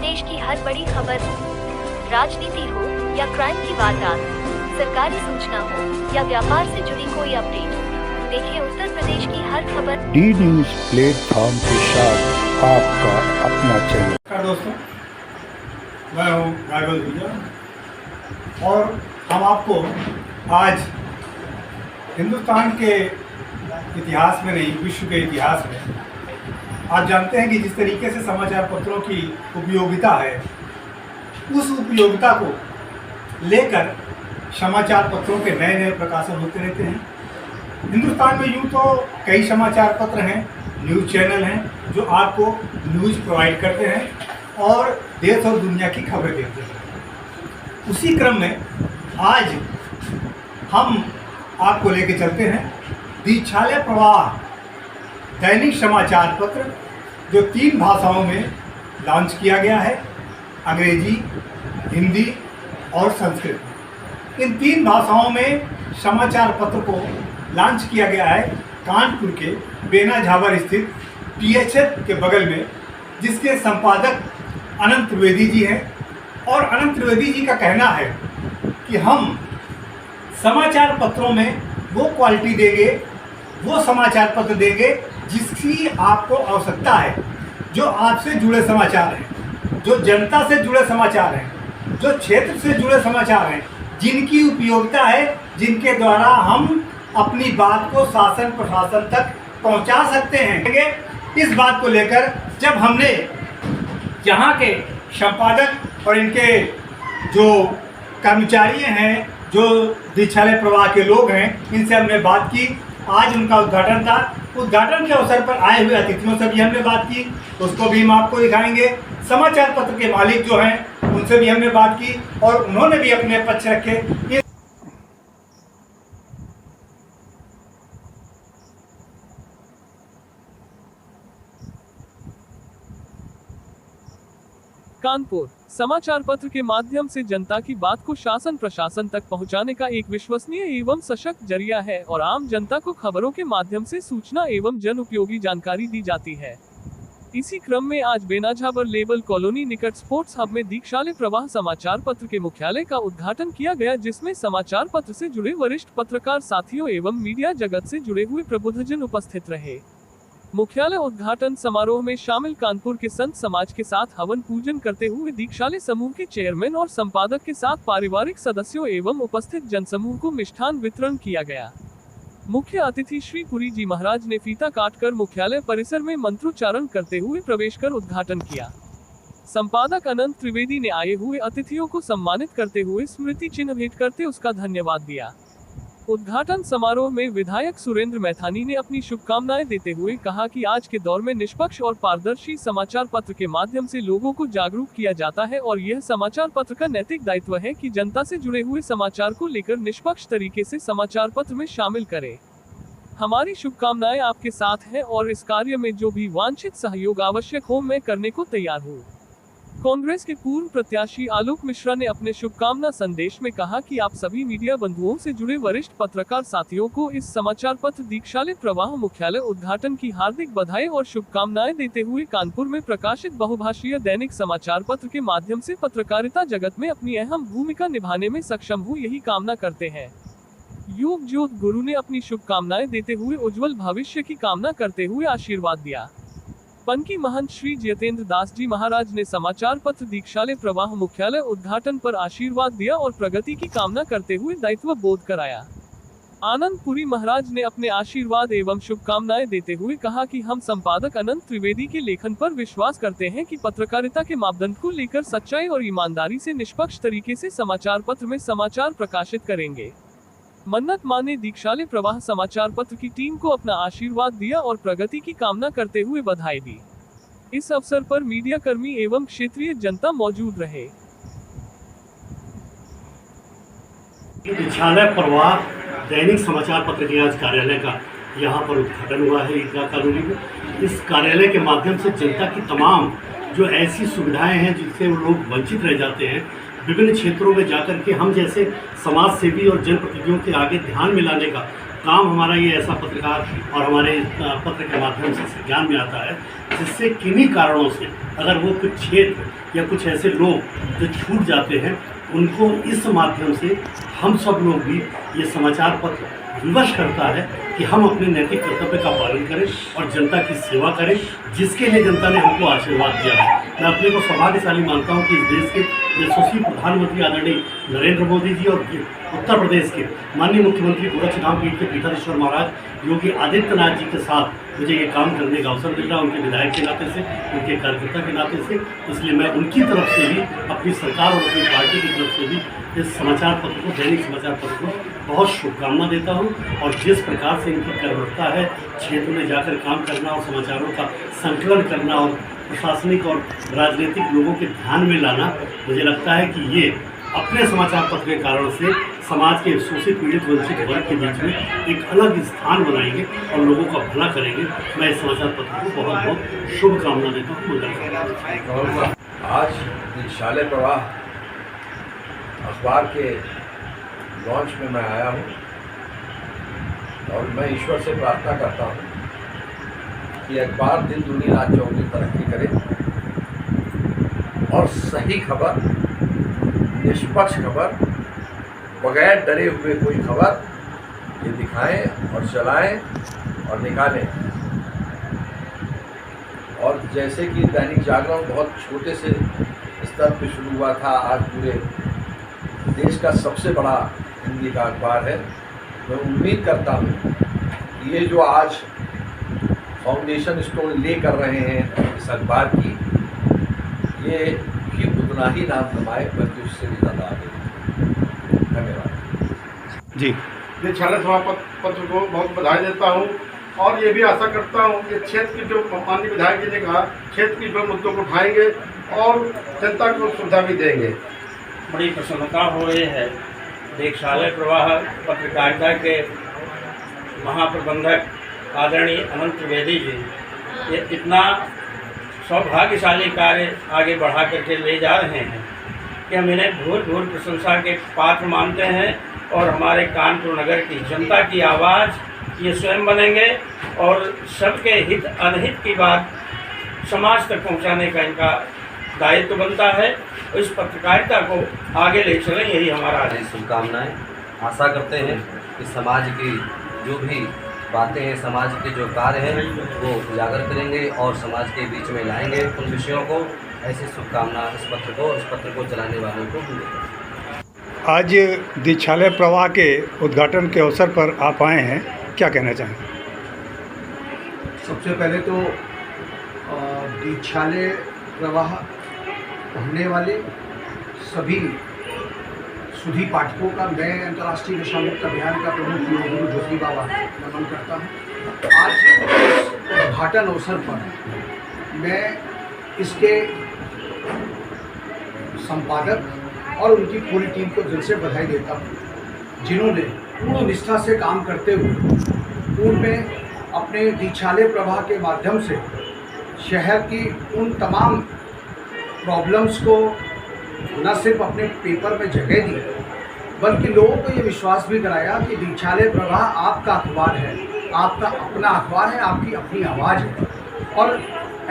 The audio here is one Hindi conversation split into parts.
प्रदेश की हर बड़ी खबर हो, राजनीति हो या क्राइम की वारदात, सरकारी सूचना हो या व्यापार से जुड़ी कोई अपडेट हो, देखिए उत्तर प्रदेश की हर खबर डी न्यूज प्लेटफॉर्म के साथ आपका अपना चैनल। नमस्कार दोस्तों, मैं हूँ राघव भैया और हम आपको आज हिंदुस्तान के इतिहास में नहीं, विश्व के इतिहास में आप जानते हैं कि जिस तरीके से समाचार पत्रों की उपयोगिता है, उस उपयोगिता को लेकर समाचार पत्रों के नए नए प्रकाशन होते रहते हैं। हिंदुस्तान में यूँ तो कई समाचार पत्र हैं, न्यूज़ चैनल हैं जो आपको न्यूज़ प्रोवाइड करते हैं और देश और दुनिया की खबरें देते हैं। उसी क्रम में आज हम आपको लेके चलते हैं दीक्षालय प्रवाह दैनिक समाचार पत्र, जो 3 भाषाओं में लॉन्च किया गया है, अंग्रेजी, हिंदी और संस्कृत। इन 3 भाषाओं में समाचार पत्र को लॉन्च किया गया है कानपुर के बेना झाबर स्थित THF के बगल में, जिसके संपादक अनंत त्रिवेदी जी हैं। और अनंत त्रिवेदी जी का कहना है कि हम समाचार पत्रों में वो क्वालिटी देंगे, वो समाचार पत्र देंगे जिसकी आपको आवश्यकता है, जो आपसे जुड़े समाचार हैं, जो जनता से जुड़े समाचार हैं, जो क्षेत्र से जुड़े समाचार हैं, जिनकी उपयोगिता है, जिनके द्वारा हम अपनी बात को शासन प्रशासन तक पहुंचा सकते हैं। इस बात को लेकर जब हमने यहाँ के संपादक और इनके जो कर्मचारी हैं, जो दीक्षालय प्रवाह के लोग हैं, इनसे हमने बात की। आज उनका उद्घाटन था। उद्घाटन के अवसर पर आए हुए अतिथियों से भी हमने बात की, उसको भी हम आपको दिखाएंगे। समाचार पत्र के मालिक जो हैं उनसे भी हमने बात की और उन्होंने भी अपने पक्ष रखे। कानपुर समाचार पत्र के माध्यम से जनता की बात को शासन प्रशासन तक पहुंचाने का एक विश्वसनीय एवं सशक्त जरिया है और आम जनता को खबरों के माध्यम से सूचना एवं जन उपयोगी जानकारी दी जाती है। इसी क्रम में आज बेना झाबर लेबल कॉलोनी निकट स्पोर्ट्स हब में दीक्षालय प्रवाह समाचार पत्र के मुख्यालय का उद्घाटन किया गया, जिसमें समाचार पत्र से जुड़े वरिष्ठ पत्रकार साथियों एवं मीडिया जगत से जुड़े हुए प्रबुद्धजन उपस्थित रहे। मुख्यालय उद्घाटन समारोह में शामिल कानपुर के संत समाज के साथ हवन पूजन करते हुए दीक्षालय समूह के चेयरमैन और संपादक के साथ पारिवारिक सदस्यों एवं उपस्थित जनसमूह को मिष्ठान वितरण किया गया। मुख्य अतिथि श्री पुरी जी महाराज ने फीता काटकर मुख्यालय परिसर में मंत्रोच्चारण करते हुए प्रवेश कर उद्घाटन किया। संपादक अनंत त्रिवेदी ने आए हुए अतिथियों को सम्मानित करते हुए स्मृति चिन्ह भेंट करते उसका धन्यवाद दिया। उद्घाटन समारोह में विधायक सुरेंद्र मैथानी ने अपनी शुभकामनाएं देते हुए कहा कि आज के दौर में निष्पक्ष और पारदर्शी समाचार पत्र के माध्यम से लोगों को जागरूक किया जाता है और यह समाचार पत्र का नैतिक दायित्व है कि जनता से जुड़े हुए समाचार को लेकर निष्पक्ष तरीके से समाचार पत्र में शामिल करें। हमारी शुभकामनाएं आपके साथ है और इस कार्य में जो भी वांछित सहयोग आवश्यक हो मैं करने को तैयार हूँ। कांग्रेस के पूर्व प्रत्याशी आलोक मिश्रा ने अपने शुभकामना संदेश में कहा कि आप सभी मीडिया बंधुओं से जुड़े वरिष्ठ पत्रकार साथियों को इस समाचार पत्र दीक्षालय प्रवाह मुख्यालय उद्घाटन की हार्दिक बधाई और शुभकामनाएं देते हुए कानपुर में प्रकाशित बहुभाषीय दैनिक समाचार पत्र के माध्यम से पत्रकारिता जगत में अपनी अहम भूमिका निभाने में सक्षम हूँ, यही कामना करते हैं। योग ज्योत गुरु ने अपनी शुभकामनाएं देते हुए उज्जवल भविष्य की कामना करते हुए आशीर्वाद दिया। पनकी महंत श्री जयतेंद्र दास जी महाराज ने समाचार पत्र दीक्षालय प्रवाह मुख्यालय उद्घाटन पर आशीर्वाद दिया और प्रगति की कामना करते हुए दायित्व बोध कराया। आनंद पुरी महाराज ने अपने आशीर्वाद एवं शुभकामनाएं देते हुए कहा कि हम संपादक अनंत त्रिवेदी के लेखन पर विश्वास करते हैं कि पत्रकारिता के मापदंड को लेकर सच्चाई और ईमानदारी से निष्पक्ष तरीके से समाचार पत्र में समाचार प्रकाशित करेंगे। मन्नत मां ने दीक्षालय प्रवाह समाचार पत्र की टीम को अपना आशीर्वाद दिया और प्रगति की कामना करते हुए बधाई दी। इस अवसर पर मीडिया कर्मी एवं क्षेत्रीय जनता मौजूद रहे। दीक्षालय प्रवाह दैनिक समाचार पत्र के आज कार्यालय का यहाँ पर उद्घाटन हुआ है ईदगाह कॉलोनी में। इस कार्यालय के माध्यम से जनता की तमाम जो ऐसी सुविधाएं हैं जिससे वो लोग वंचित रह जाते हैं, विभिन्न क्षेत्रों में जाकर के हम जैसे समाज सेवी और जनप्रतिनिधियों के आगे ध्यान में लाने का काम हमारा ये ऐसा पत्रकार और हमारे पत्र के माध्यम से ज्ञान में आता है, जिससे किन्हीं कारणों से अगर वो कुछ क्षेत्र या कुछ ऐसे लोग जो छूट जाते हैं, उनको इस माध्यम से हम सब लोग भी ये समाचार पत्र विवश करता है कि हम अपने नैतिक कर्तव्य का पालन करें और जनता की सेवा करें, जिसके लिए जनता ने हमको आशीर्वाद दिया है। मैं अपने को सौभाग्यशाली मानता हूं कि इस देश के यशस्वी प्रधानमंत्री आदरणीय नरेंद्र मोदी जी और उत्तर प्रदेश के माननीय मुख्यमंत्री गोरक्षधाम पीठ के पीठाधीश्वर महाराज योगी आदित्यनाथ जी के साथ मुझे ये काम करने का अवसर मिल रहा है, उनके विधायक के नाते से, उनके कार्यकर्ता के नाते से। इसलिए मैं उनकी तरफ से भी, अपनी सरकार और अपनी पार्टी की तरफ से भी इस समाचार पत्र को, दैनिक समाचार पत्र को बहुत शुभकामना देता हूं। और जिस प्रकार से इनकी कर्मठता है क्षेत्र में जाकर काम करना और समाचारों का संकलन करना और प्रशासनिक और राजनीतिक लोगों के ध्यान में लाना, मुझे लगता है कि ये अपने समाचार पत्र के कारण से समाज के शोषित, पीड़ित, वंचित वर्ग के बीच में एक अलग स्थान बनाएंगे और लोगों का भला करेंगे। मैं इस समाचार पत्र को बहुत बहुत शुभकामना देता हूँ। मंगल। आज दीक्षालय प्रवाह अखबार के लॉन्च में मैं आया हूँ और मैं ईश्वर से प्रार्थना करता हूँ कि अखबार दिन दूनी रात चौगुनी तरक्की करे और सही खबर, निष्पक्ष खबर, बगैर डरे हुए कोई खबर ये दिखाएं और चलाएं और निकालें। और जैसे कि दैनिक जागरण बहुत छोटे से स्तर पर शुरू हुआ था, आज पूरे देश का सबसे बड़ा हिंदी का अखबार है। मैं उम्मीद करता हूँ कि ये जो आज फाउंडेशन स्टोन ले कर रहे हैं इस अखबार की, ये भी उतना ही नाम कमाए, बल्कि उससे भी ज़्यादा आगे। धन्यवाद जी। दीक्षालय समापत्र को बहुत बधाई देता हूँ और ये भी आशा करता हूँ कि क्षेत्र की जो माननीय विधायक जी ने कहा, क्षेत्र की जो मुद्दों को उठाएंगे और जनता को सुविधा भी देंगे। बड़ी प्रसन्नता हो रही है। दीक्षालय प्रवाह पत्रकारिता के महाप्रबंधक आदरणीय अनंत त्रिवेदी जी ये इतना सौभाग्यशाली कार्य आगे बढ़ा करके ले जा रहे हैं कि हम इन्हें भूल प्रशंसा के पात्र मानते हैं और हमारे कानपुर नगर की जनता की आवाज़ ये स्वयं बनेंगे और सबके हित अनहित की बात समाज तक पहुंचाने का इनका दायित्व बनता है। इस पत्रकारिता को आगे ले चलें, यही हमारा आदेश। शुभकामनाएं। आशा करते हैं कि समाज की जो भी बातें हैं, समाज के जो कार्य हैं वो उजागर करेंगे और समाज के बीच में लाएंगे उन विषयों को। ऐसी शुभकामना इस पत्र को चलाने वालों को भी देते हैं। आज दीक्षालय प्रवाह के उद्घाटन के अवसर पर आप आए हैं, क्या कहना चाहें? सबसे पहले तो दीक्षालय प्रवाह पढ़ने वाले सभी सुधी पाठकों का मैं अंतर्राष्ट्रीय नशा मुक्त अभियान का प्रमुख योग गुरु ज्योति बाबा नमन करता हूँ। आज इस उद्घाटन अवसर पर मैं इसके संपादक और उनकी पूरी टीम को दिल से बधाई देता हूँ, जिन्होंने पूर्ण निष्ठा से काम करते हुए पूर्व में अपने दीक्षालय प्रवाह के माध्यम से शहर की उन तमाम प्रॉब्लम्स को न सिर्फ अपने पेपर में जगह दी, बल्कि लोगों को ये विश्वास भी कराया कि दीक्षालय प्रवाह आपका अखबार है, आपका अपना अखबार है, आपकी अपनी आवाज़ है। और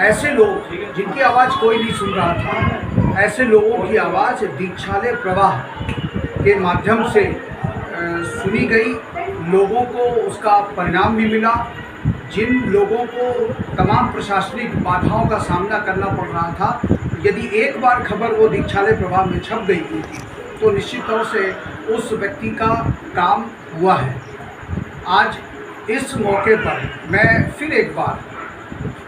ऐसे लोग जिनकी आवाज़ कोई नहीं सुन रहा था, ऐसे लोगों की आवाज़ दीक्षालय प्रवाह के माध्यम से सुनी गई, लोगों को उसका परिणाम भी मिला। जिन लोगों को तमाम प्रशासनिक बाधाओं का सामना करना पड़ रहा था, यदि एक बार खबर वो दीक्षालय प्रवाह में छप गई थी तो निश्चित तौर से उस व्यक्ति का काम हुआ है। आज इस मौके पर मैं फिर एक बार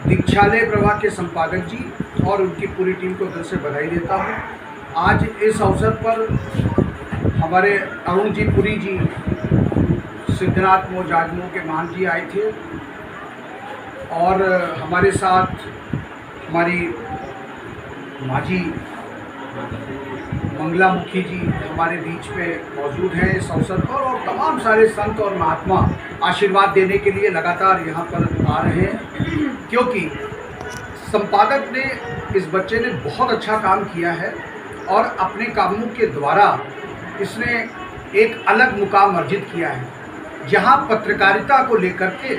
दीक्षालय प्रवाह के संपादक जी और उनकी पूरी टीम को दिल से बधाई देता हूँ। आज इस अवसर पर हमारे अरुण जी पुरी जी, सिद्धनाथ मोह जाजमो के महान जी आए थे और हमारे साथ हमारी माजी मंगला मुखी जी हमारे बीच में मौजूद हैं इस अवसर पर, और तमाम सारे संत और महात्मा आशीर्वाद देने के लिए लगातार यहाँ पर आ रहे हैं, क्योंकि संपादक ने, इस बच्चे ने बहुत अच्छा काम किया है और अपने कामों के द्वारा इसने एक अलग मुकाम अर्जित किया है। जहां पत्रकारिता को लेकर के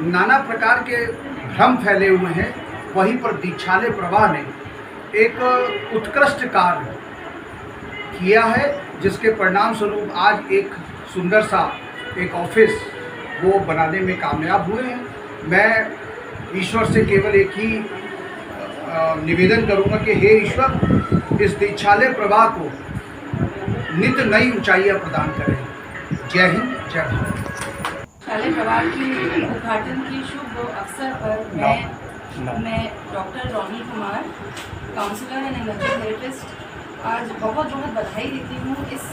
नाना प्रकार के भ्रम फैले हुए हैं, वहीं पर दीक्षालय प्रवाह ने एक उत्कृष्ट कार्य किया है, जिसके परिणाम स्वरूप आज एक सुंदर सा एक ऑफिस वो बनाने में कामयाब हुए हैं। मैं ईश्वर से केवल एक ही निवेदन करूंगा कि हे ईश्वर, इस दीक्षालय प्रवाह को नित्य नई ऊंचाइयां प्रदान करें। जय हिंद, जय भारत। दीक्षालय प्रवाह के उद्घाटन के शुभ अवसर पर मैं doctor Ronnie Kumar, counsellor and energy therapist, आज बहुत बहुत बधाई देती हूँ इस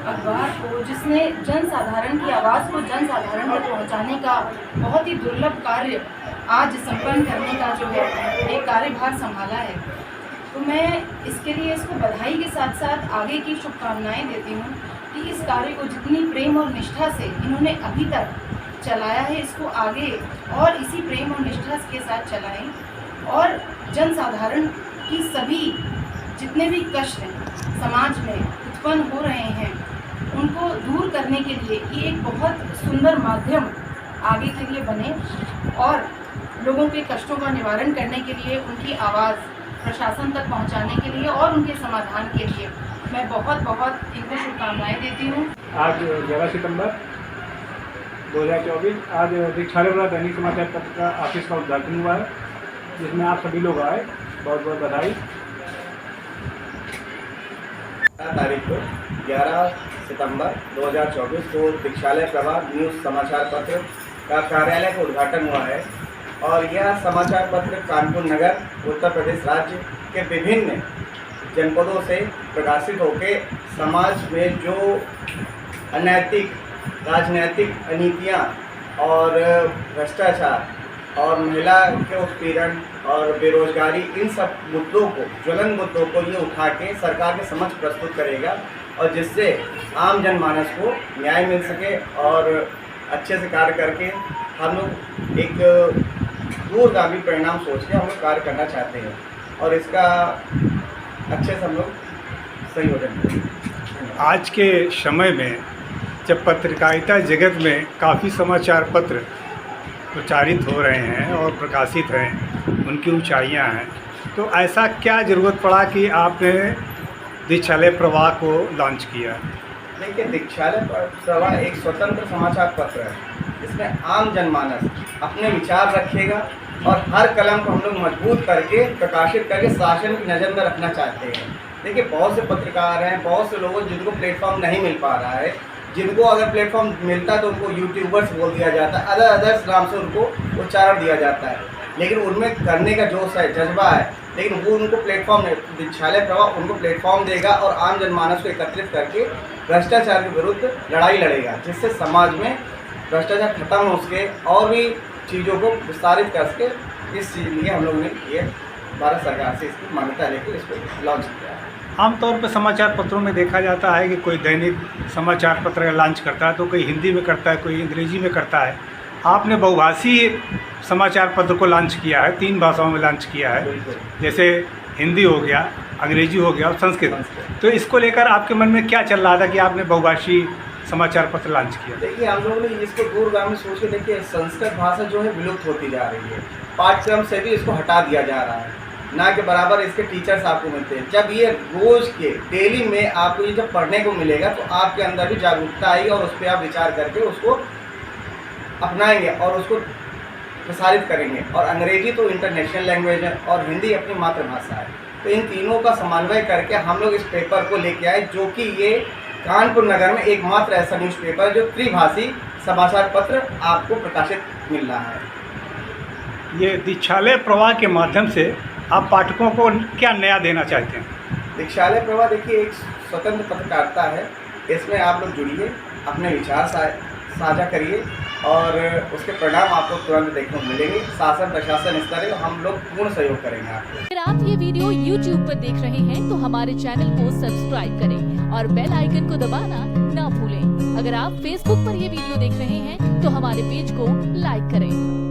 अखबार को, जिसने जन साधारण की आवाज़ को जन साधारण तक पहुँचाने का बहुत ही दुर्लभ कार्य आज संपन्न करने का जो है एक कार्यभार संभाला है। तो मैं इसके लिए इसको बधाई के साथ साथ आगे की शुभकामनाएं देती हूँ कि इस कार्य को जितनी प्रेम और निष्ठा से इन्होंने अभी तक चलाया है, इसको आगे और इसी प्रेम और निष्ठा के साथ चलाएं और जन साधारण की सभी जितने भी कष्ट समाज में उत्पन्न हो रहे हैं उनको दूर करने के लिए ये एक बहुत सुंदर माध्यम आगे के लिए बने और लोगों के कष्टों का निवारण करने के लिए, उनकी आवाज़ प्रशासन तक पहुंचाने के लिए और उनके समाधान के लिए मैं बहुत बहुत इनको शुभकामनाएं देती हूँ। आज 11 सितंबर 2024 आज दीक्षालय प्रवाह दैनिक समाचार पत्र का ऑफिस का उद्घाटन हुआ है, जिसमें आप सभी लोग आए, बहुत बहुत बधाई। तारीख को 11 सितंबर 2024 को दीक्षालय प्रवाह न्यूज़ समाचार पत्र का कार्यालय का उद्घाटन हुआ है और यह समाचार पत्र कानपुर नगर उत्तर प्रदेश राज्य के विभिन्न जनपदों से प्रकाशित होकर समाज में जो अनैतिक राजनैतिक अनीतियाँ और भ्रष्टाचार और महिला के उत्पीड़न और बेरोजगारी, इन सब मुद्दों को, ज्वलन मुद्दों को ये उठा के सरकार के समक्ष प्रस्तुत करेगा और जिससे आम जनमानस को न्याय मिल सके और अच्छे से कार्य करके हम लोग एक दूरगामी परिणाम सोच के हम लोग कार्य करना चाहते हैं और इसका अच्छे से हम लोग संयोजन करें। आज के समय में जब पत्रकारिता जगत में काफ़ी समाचार पत्र प्रचारित हो रहे हैं और प्रकाशित हैं, उनकी ऊंचाइयां हैं, तो ऐसा क्या ज़रूरत पड़ा कि आपने दीक्षालय प्रवाह को लॉन्च किया? देखिए, दीक्षालय प्रवाह एक स्वतंत्र समाचार पत्र है। इसमें आम जनमानस अपने विचार रखेगा और हर कलम को हम लोग मजबूत करके प्रकाशित करके शासन की नज़र में रखना चाहते हैं। देखिए, बहुत से पत्रकार हैं, बहुत से लोगों जिनको प्लेटफॉर्म नहीं मिल पा रहा है, जिनको अगर प्लेटफॉर्म मिलता है तो उनको यूट्यूबर्स बोल दिया जाता है, अदर्स नाम से उनको उच्चारण दिया जाता है, लेकिन उनमें करने का जोश है, जज्बा है, लेकिन वो उनको प्लेटफॉर्म दीक्षालय प्रवाह उनको प्लेटफॉर्म देगा और आम जनमानस को एकत्रित करके भ्रष्टाचार के विरुद्ध लड़ाई लड़ेगा, जिससे समाज में भ्रष्टाचार खत्म हो सके और भी चीज़ों को विस्तारित कर सके। इस चीज़ लिए हम लोगों ने ये भारत सरकार से इसकी मान्यता लेकर इसको लॉन्च किया है। आमतौर पर समाचार पत्रों में देखा जाता है कि कोई दैनिक समाचार पत्र लॉन्च करता है तो कोई हिंदी में करता है, कोई अंग्रेजी में करता है। आपने बहुभाषी समाचार पत्र को लॉन्च किया है, 3 भाषाओं में लॉन्च किया है, जैसे हिंदी हो गया, अंग्रेजी हो गया और संस्कृत। तो इसको लेकर आपके मन में क्या चल रहा था कि आपने बहुभाषी समाचार पत्र लॉन्च किया? देखिए, हम लोगों ने इसको दूरगामी सोच के, देखिए संस्कृत भाषा जो है विलुप्त होती जा रही है, पाठ्यक्रम से भी इसको हटा दिया जा रहा है, ना के बराबर इसके टीचर्स आपको मिलते हैं। जब ये रोज़ के डेली में आपको ये जब पढ़ने को मिलेगा तो आपके अंदर भी जागरूकता आएगी और उस पर आप विचार करके उसको अपनाएंगे और उसको प्रसारित करेंगे। और अंग्रेजी तो इंटरनेशनल लैंग्वेज है और हिंदी अपनी मातृभाषा है, तो इन तीनों का समन्वय करके हम लोग इस पेपर को लेके आए, जो कि ये कानपुर नगर में एकमात्र ऐसा न्यूज़पेपर जो त्रिभाषी समाचार पत्र आपको प्रकाशित मिल रहा है। ये दीक्षालय प्रवाह के माध्यम से आप पाठकों को क्या नया देना चाहते हैं? दीक्षालय प्रवाह देखिए एक स्वतंत्र पत्रकारिता है, इसमें आप लोग जुड़िए, अपने विचार साझा करिए और उसके परिणाम आपको तुरंत देखने को मिलेंगे। शासन प्रशासन इस तरह हम लोग पूर्ण सहयोग करेंगे आपको। अगर आप ये वीडियो YouTube पर देख रहे हैं तो हमारे चैनल को सब्सक्राइब करें और बेल आइकन को दबाना ना भूलें। अगर आप Facebook पर ये वीडियो देख रहे हैं तो हमारे पेज को लाइक करें।